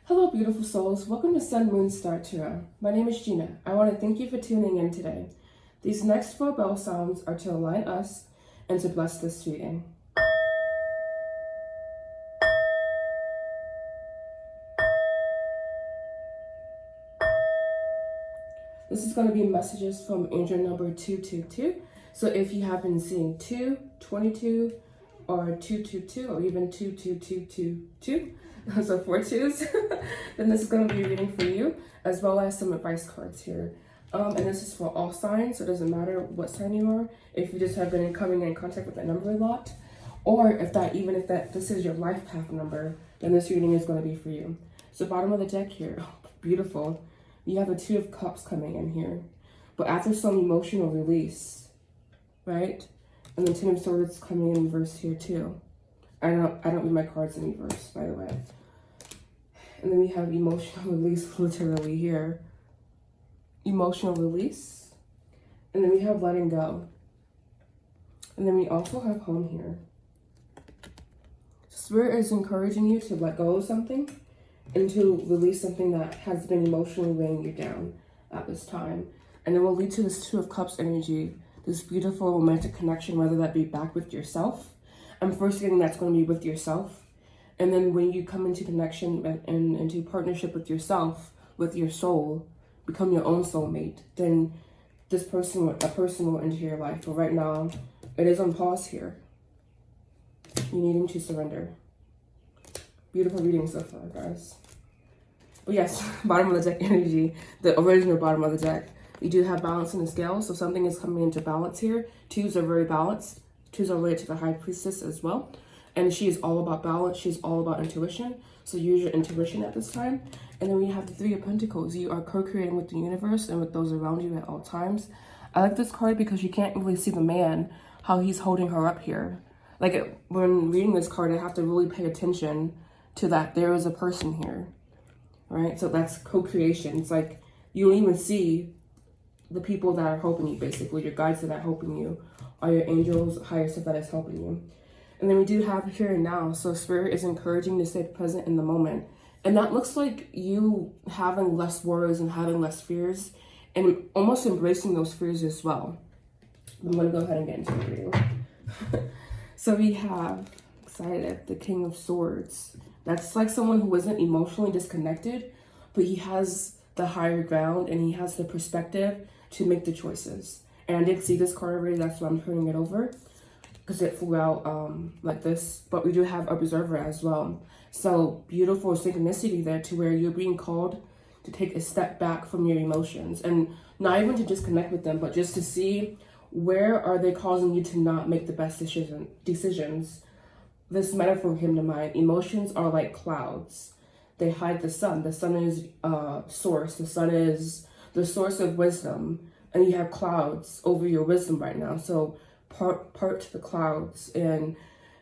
Hello, beautiful souls. Welcome to Sun, Moon, Star Tarot. My name is Gina. I want to thank you for tuning in today. These next 4 bell sounds are to align us and to bless this reading. This is going to be messages from angel number 222. So if you have been seeing 2, 22, or 222, or even 22222, so 4 twos, then this is going to be a reading for you, as well as some advice cards here. And this is for all signs, so it doesn't matter what sign you are. If you just have been coming in contact with that number a lot, or if this is your life path number, then this reading is going to be for you. So bottom of the deck here, beautiful. You have the 2 of Cups coming in here, but after some emotional release, right? And the 10 of Swords coming in reverse here too. I don't read my cards in reverse, by the way. And then we have emotional release literally here. Emotional release. And then we have letting go. And then we also have home here. Spirit is encouraging you to let go of something and to release something that has been emotionally weighing you down at this time. And it will lead to this 2 of Cups energy, this beautiful romantic connection, whether that be back with yourself. I'm first getting that's going to be with yourself. And then when you come into connection and into partnership with yourself, with your soul, become your own soulmate, then a person will enter your life. But right now, it is on pause here. You needing to surrender. Beautiful reading so far, guys. But yes, bottom of the deck energy, the original bottom of the deck. We do have balance in the scale, so something is coming into balance here. 2s are very balanced. 2s are related to the High Priestess as well. And she is all about balance. She's all about intuition. So use your intuition at this time. And then we have the 3 of Pentacles. You are co-creating with the universe and with those around you at all times. I like this card because you can't really see the man, how he's holding her up here. Like when reading this card, I have to really pay attention to that there is a person here, right? So that's co-creation. It's like you don't even see the people that are helping you, basically. Your guides that are helping you are your angels, higher stuff that is helping you. And then we do have here and now. So Spirit is encouraging you to stay present in the moment. And that looks like you having less worries and having less fears and almost embracing those fears as well. I'm going to go ahead and get into the video. So we have, excited, the King of Swords. That's like someone who isn't emotionally disconnected, but he has the higher ground and he has the perspective to make the choices. And I did see this card already, that's why I'm turning it over, because it flew out like this. But we do have Observer as well. So beautiful synchronicity there to where you're being called to take a step back from your emotions. And not even to disconnect with them, but just to see where are they causing you to not make the best decisions. This metaphor came to mind. Emotions are like clouds. They hide the sun. The sun is source. The sun is the source of wisdom. And you have clouds over your wisdom right now. So part the clouds and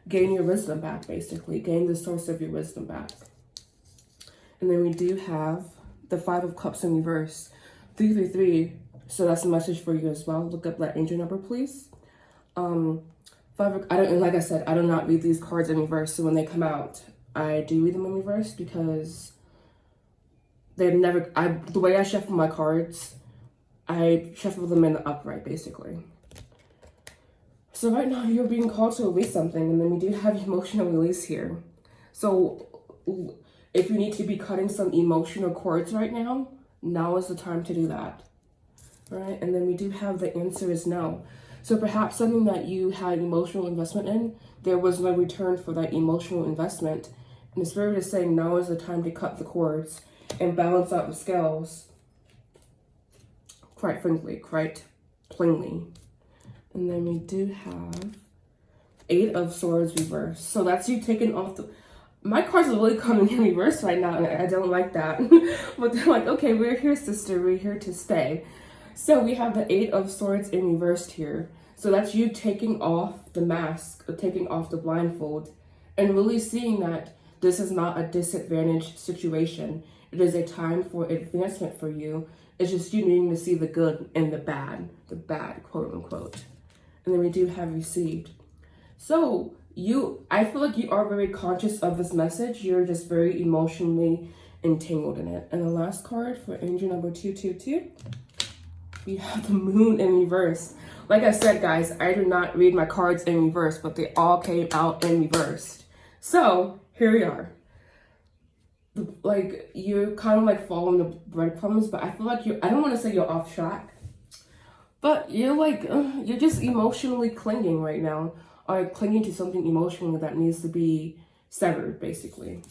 gain your wisdom back, basically. Gain the source of your wisdom back. And then we do have the 5 of Cups in reverse. 333. So that's a message for you as well. Look up that angel number, please. Like I said, I do not read these cards in reverse. So when they come out, I do read them in reverse because the way I shuffle my cards, I shuffle them in the upright, basically. So right now you're being called to release something, and then we do have emotional release here. So if you need to be cutting some emotional cords right now is the time to do that. Right? And then we do have the answer is no. So perhaps something that you had emotional investment in, there was no return for that emotional investment. And the Spirit is saying now is the time to cut the cords and balance out the scales. Quite frankly, quite plainly. And then we do have 8 of Swords reverse. So that's you taking off the... My cards are really coming in reverse right now, and I don't like that. But they're like, okay, we're here, sister. We're here to stay. So we have the 8 of Swords in reversed here. So that's you taking off the mask, or taking off the blindfold, and really seeing that this is not a disadvantaged situation. It is a time for advancement for you. It's just you needing to see the good and the bad, quote unquote. And then we do have received. So I feel like you are very conscious of this message. You're just very emotionally entangled in it. And the last card for angel number 222, we have the moon in reverse. Like I said, guys, I do not read my cards in reverse, but they all came out in reversed. So here we are. Like, you're kind of like following the breadcrumbs, but I feel like I don't want to say you're off track, but you're like, you're just emotionally clinging right now, or clinging to something emotionally that needs to be severed, basically.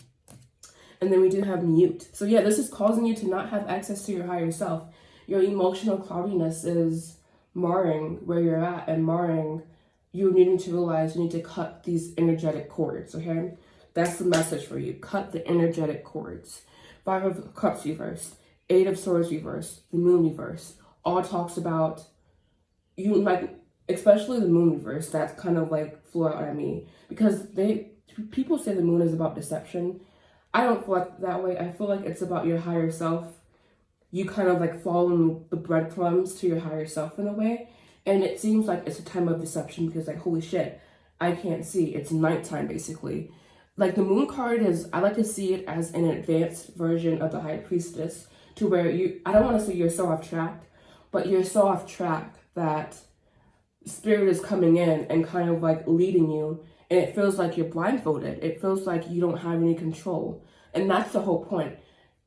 And then we do have mute. So yeah, this is causing you to not have access to your higher self. Your emotional cloudiness is marring where you're at and marring you needing to realize you need to cut these energetic cords, okay? That's the message for you. Cut the energetic cords. 5 of Cups reversed, 8 of Swords reversed, the Moon reversed. All talks about you, like, especially the Moon reverse. That kind of like flew out at me because people say the Moon is about deception. I don't feel like that way. I feel like it's about your higher self. You kind of like following the breadcrumbs to your higher self in a way. And it seems like it's a time of deception because, like, holy shit, I can't see. It's nighttime, basically. Like, the Moon card is, I like to see it as an advanced version of the High Priestess, to where I don't want to say you're so off track, but you're so off track that Spirit is coming in and kind of like leading you. And it feels like you're blindfolded. It feels like you don't have any control. And that's the whole point.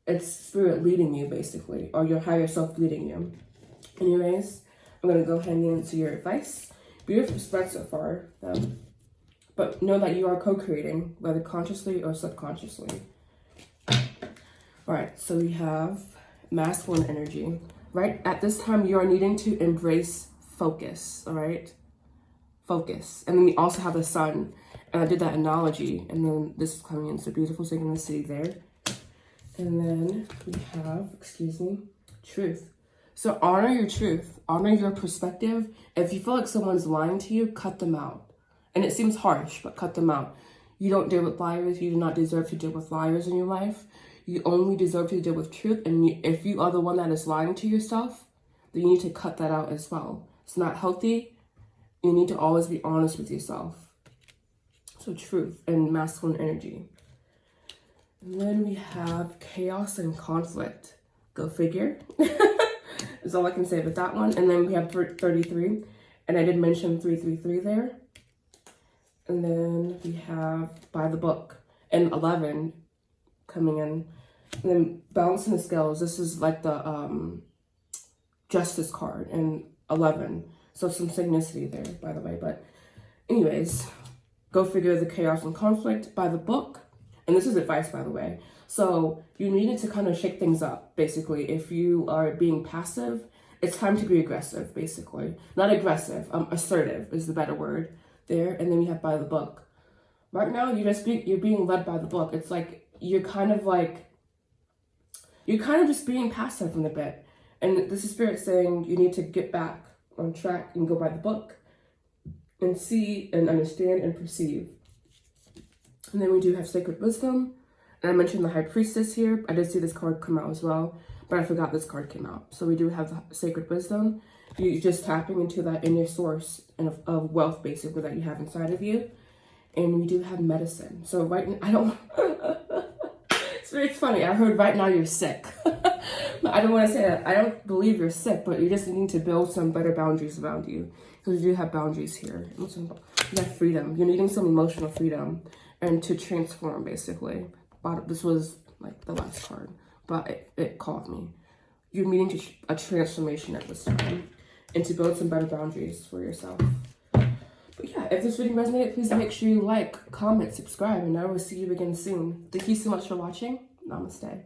It's Spirit leading you, basically, or your higher self leading you. Anyways, I'm going to go ahead and get into your advice. Beautiful spread so far, though. But know that you are co-creating, whether consciously or subconsciously. All right, so we have masculine energy. Right at this time, you are needing to embrace focus, all right? Focus. And then we also have the sun. And I did that analogy. And then this is coming in. So beautiful synchronicity there. And then we have, truth. So honor your truth. Honor your perspective. If you feel like someone's lying to you, cut them out. And it seems harsh, but cut them out. You don't deal with liars. You do not deserve to deal with liars in your life. You only deserve to deal with truth. And if you are the one that is lying to yourself, then you need to cut that out as well. It's not healthy. You need to always be honest with yourself. So truth and masculine energy. And then we have chaos and conflict. Go figure. That's all I can say with that one. And then we have 33. And I did mention 333 there. And then we have by the book. And 11 coming in. And then balancing the scales. This is like the justice card. And 11. So some synchronicity there, by the way. But anyways, go figure the chaos and conflict by the book. And this is advice, by the way. So you needed to kind of shake things up, basically. If you are being passive, it's time to be aggressive, basically. Not aggressive, assertive is the better word there. And then we have by the book. Right now, you're being led by the book. It's like you're kind of just being passive in a bit. And this is Spirit saying you need to get back on track and go by the book and see and understand and perceive. And then we do have Sacred Wisdom. And I mentioned the High Priestess here. I did see this card come out as well, but I forgot this card came out. So we do have the Sacred Wisdom. You're just tapping into that inner source of wealth, basically, that you have inside of you. And we do have medicine. So right now, it's funny. I heard right now you're sick. I don't want to say that. I don't believe you're sick, but you're just needing to build some better boundaries around you. Because you do have boundaries here. You have freedom. You're needing some emotional freedom and to transform, basically. But this was like the last card, but it caught me. You're needing a transformation at this time and to build some better boundaries for yourself. But yeah, if this video resonated, please make sure you like, comment, subscribe, and I will see you again soon. Thank you so much for watching. Namaste.